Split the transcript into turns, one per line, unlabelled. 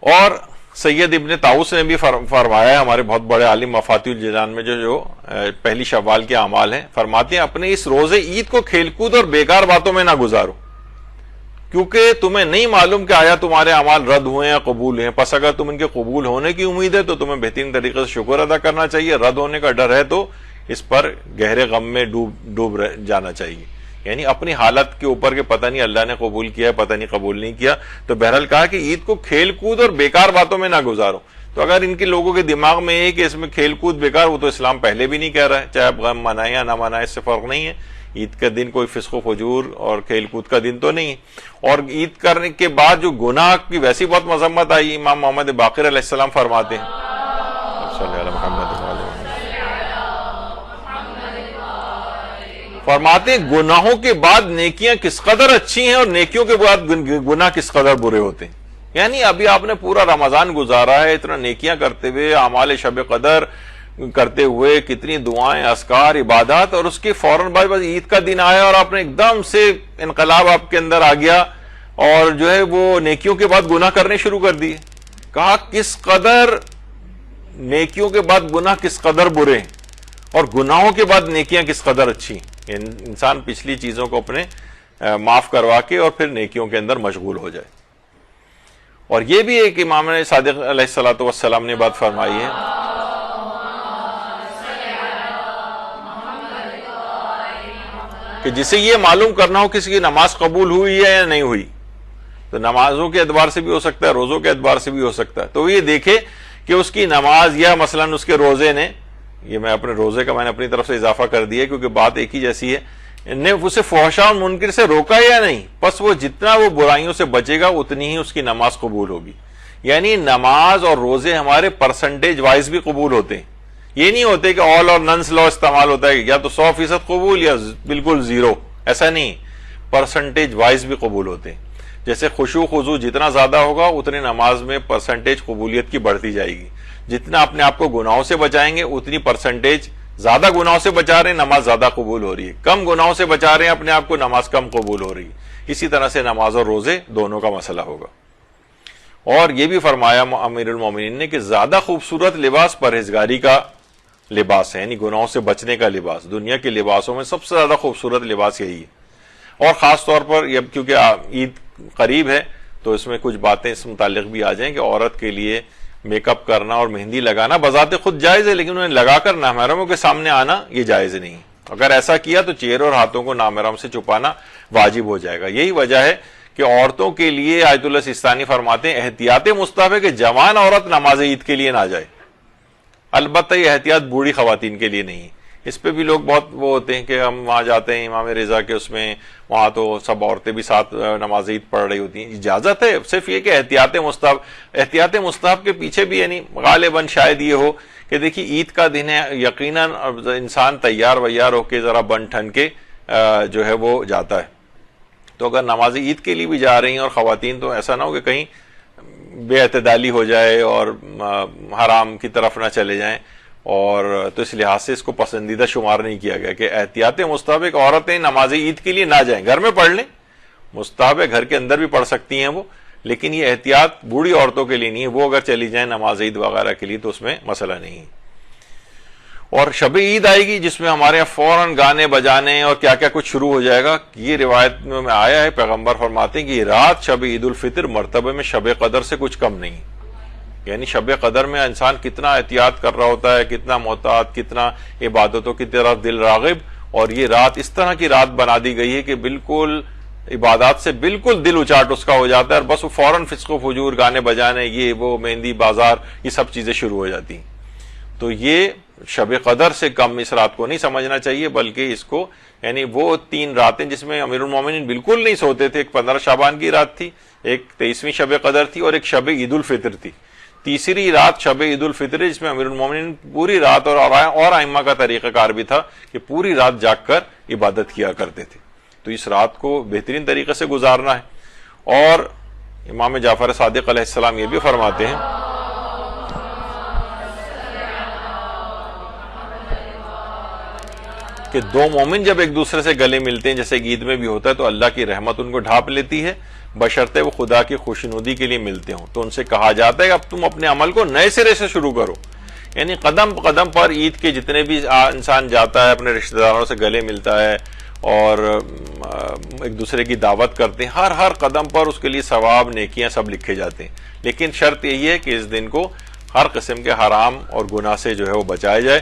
اور سید ابن طاؤس نے بھی فرمایا ہے، ہمارے بہت بڑے عالم مفاتیح الجنان میں جو پہلی شوال کے اعمال ہیں، فرماتے ہیں اپنے اس روزے عید کو کھیل کود اور بیکار باتوں میں نہ گزارو، کیونکہ تمہیں نہیں معلوم کہ آیا تمہارے اعمال رد ہوئے یا قبول ہوئے، پس اگر تم ان کے قبول ہونے کی امید ہے تو تمہیں بہترین طریقے سے شکر ادا کرنا چاہیے، رد ہونے کا ڈر ہے تو اس پر گہرے غم میں ڈوب جانا چاہیے، یعنی اپنی حالت کے اوپر کہ پتہ نہیں اللہ نے قبول کیا ہے پتہ نہیں قبول نہیں کیا۔ تو بہرحال کہا کہ عید کو کھیل کود اور بیکار باتوں میں نہ گزارو۔ تو اگر ان کے لوگوں کے دماغ میں ہے کہ اس میں کھیل کود بیکار، وہ تو اسلام پہلے بھی نہیں کہہ رہا ہے، چاہے آپ غم منائیں یا نہ منائیں اس سے فرق نہیں ہے، عید کا دن کوئی فسق و فجور اور کھیل کود کا دن تو نہیں ہے۔ اور عید کرنے کے بعد جو گناہ کی ویسی بہت مذمت آئی، امام محمد باقر علیہ السلام فرماتے ہیں، صلی اللہ محمد فرماتے ہیں گناہوں کے بعد نیکیاں کس قدر اچھی ہیں اور نیکیوں کے بعد گناہ کس قدر برے ہوتے ہیں۔ یعنی ابھی آپ نے پورا رمضان گزارا ہے اتنا نیکیاں کرتے ہوئے، اعمال شب قدر کرتے ہوئے، کتنی دعائیں، اذکار، عبادات، اور اس کے فوراً بعد بس عید کا دن آیا اور آپ نے ایک دم سے انقلاب آپ کے اندر آ گیا اور جو ہے وہ نیکیوں کے بعد گناہ کرنے شروع کر دیے۔ کہا کس قدر نیکیوں کے بعد گناہ کس قدر برے ہیں اور گناہوں کے بعد نیکیاں کس قدر اچھی ہیں۔ انسان پچھلی چیزوں کو اپنے معاف کروا کے اور پھر نیکیوں کے اندر مشغول ہو جائے۔ اور یہ بھی ایک امام صادق علیہ الصلوۃ والسلام نے بات فرمائی ہے کہ جسے یہ معلوم کرنا ہو کسی کی نماز قبول ہوئی ہے یا نہیں ہوئی، تو نمازوں کے اعتبار سے بھی ہو سکتا ہے، روزوں کے اعتبار سے بھی ہو سکتا ہے، تو یہ دیکھے کہ اس کی نماز یا مثلاً اس کے روزے نے، یہ میں اپنے روزے کا میں نے اپنی طرف سے اضافہ کر دیا کیونکہ بات ایک ہی جیسی ہے، نے اسے فحشاء اور منکر سے روکا یا نہیں، پس وہ جتنا وہ برائیوں سے بچے گا اتنی ہی اس کی نماز قبول ہوگی۔ یعنی نماز اور روزے ہمارے پرسنٹیج وائز بھی قبول ہوتے ہیں، یہ نہیں ہوتے کہ آل اور ننس لا استعمال ہوتا ہے یا تو 100% قبول یا بالکل زیرو، ایسا نہیں، پرسنٹیج وائز بھی قبول ہوتے ہیں۔ جیسے خشوع خضوع جتنا زیادہ ہوگا اتنی نماز میں پرسنٹیج قبولیت کی بڑھتی جائے گی، جتنا اپنے آپ کو گناہوں سے بچائیں گے اتنی پرسنٹیج، زیادہ گناہوں سے بچا رہے ہیں نماز زیادہ قبول ہو رہی ہے، کم گناہوں سے بچا رہے ہیں اپنے آپ کو نماز کم قبول ہو رہی ہے۔ اسی طرح سے نماز اور روزے دونوں کا مسئلہ ہوگا۔ اور یہ بھی فرمایا امیر المومنین نے کہ زیادہ خوبصورت لباس پرہیزگاری کا لباس ہے، یعنی گناہوں سے بچنے کا لباس، دنیا کے لباسوں میں سب سے زیادہ خوبصورت لباس یہی ہے۔ اور خاص طور پر کیونکہ عید قریب ہے تو اس میں کچھ باتیں اس متعلق بھی آ جائیں کہ عورت کے لیے میک اپ کرنا اور مہندی لگانا بذات خود جائز ہے، لیکن انہیں لگا کر نامحرموں کے سامنے آنا یہ جائز نہیں، اگر ایسا کیا تو چہرے اور ہاتھوں کو نامحرم سے چھپانا واجب ہو جائے گا۔ یہی وجہ ہے کہ عورتوں کے لیے آیت اللہ سیستانی فرماتے ہیں احتیاط مستحب ہے کہ جوان عورت نماز عید کے لیے نہ جائے، البتہ یہ احتیاط بوڑھی خواتین کے لیے نہیں ہے۔ اس پہ بھی لوگ بہت وہ ہوتے ہیں کہ ہم وہاں جاتے ہیں امام رضا کے اس میں، وہاں تو سب عورتیں بھی ساتھ نماز عید پڑھ رہی ہوتی ہیں، اجازت ہے، صرف یہ کہ احتیاط مستحب کے پیچھے بھی یعنی غالباً شاید یہ ہو کہ دیکھیے عید کا دن ہے، یقیناً انسان تیار ویار ہو کے ذرا بن ٹھن کے جو ہے وہ جاتا ہے، تو اگر نماز عید کے لیے بھی جا رہی ہیں اور خواتین تو ایسا نہ ہو کہ کہیں بے اعتدالی ہو جائے اور حرام کی طرف نہ چلے جائیں، اور تو اس لحاظ سے اس کو پسندیدہ شمار نہیں کیا گیا کہ احتیاط مستحب عورتیں نماز عید کے لیے نہ جائیں، گھر میں پڑھ لیں، مستحب ہے گھر کے اندر بھی پڑھ سکتی ہیں وہ، لیکن یہ احتیاط بوڑھی عورتوں کے لیے نہیں ہے، وہ اگر چلی جائیں نماز عید وغیرہ کے لیے تو اس میں مسئلہ نہیں ہے۔ اور شب عید آئے گی جس میں ہمارے یہاں فوراً گانے بجانے اور کیا کیا کچھ شروع ہو جائے گا۔ یہ روایت میں آیا ہے، پیغمبر فرماتے ہیں کہ یہ رات شب عید الفطر مرتبے میں شب قدر سے کچھ کم نہیں، یعنی شب قدر میں انسان کتنا احتیاط کر رہا ہوتا ہے، کتنا محتاط، کتنا عبادتوں کی طرف دل راغب، اور یہ رات اس طرح کی رات بنا دی گئی ہے کہ بالکل عبادات سے بالکل دل اچاٹ اس کا ہو جاتا ہے، اور بس وہ فوراً فسق و فجور، گانے بجانے، یہ وہ، مہندی بازار، یہ سب چیزیں شروع ہو جاتی ہیں۔ تو یہ شب قدر سے کم اس رات کو نہیں سمجھنا چاہیے، بلکہ اس کو یعنی وہ 3 راتیں جس میں امیر المومنین بالکل نہیں سوتے تھے، ایک 15 شعبان کی رات تھی، ایک 23ویں شب قدر تھی، اور ایک شب عید الفطر تھی۔ تیسری رات شب عید الفطر جس میں امیر المومنین پوری رات، اور ائمہ کا طریقہ کار بھی تھا کہ پوری رات جاگ کر عبادت کیا کرتے تھے، تو اس رات کو بہترین طریقے سے گزارنا ہے۔ اور امام جعفر صادق علیہ السلام یہ بھی فرماتے ہیں کہ دو مومن جب ایک دوسرے سے گلے ملتے ہیں جیسے عید میں بھی ہوتا ہے تو اللہ کی رحمت ان کو ڈھانپ لیتی ہے، بشرطے وہ خدا کی خوشنودی کے لیے ملتے ہوں. تو ان سے کہا جاتا ہے کہ اب تم اپنے عمل کو نئے سرے سے شروع کرو. یعنی قدم قدم پر عید کے جتنے بھی انسان جاتا ہے اپنے رشتہ داروں سے گلے ملتا ہے اور ایک دوسرے کی دعوت کرتے ہیں، ہر قدم پر اس کے لیے ثواب نیکیاں سب لکھے جاتے ہیں. لیکن شرط یہی ہے کہ اس دن کو ہر قسم کے حرام اور گناہ سے جو ہے وہ بچایا جائے.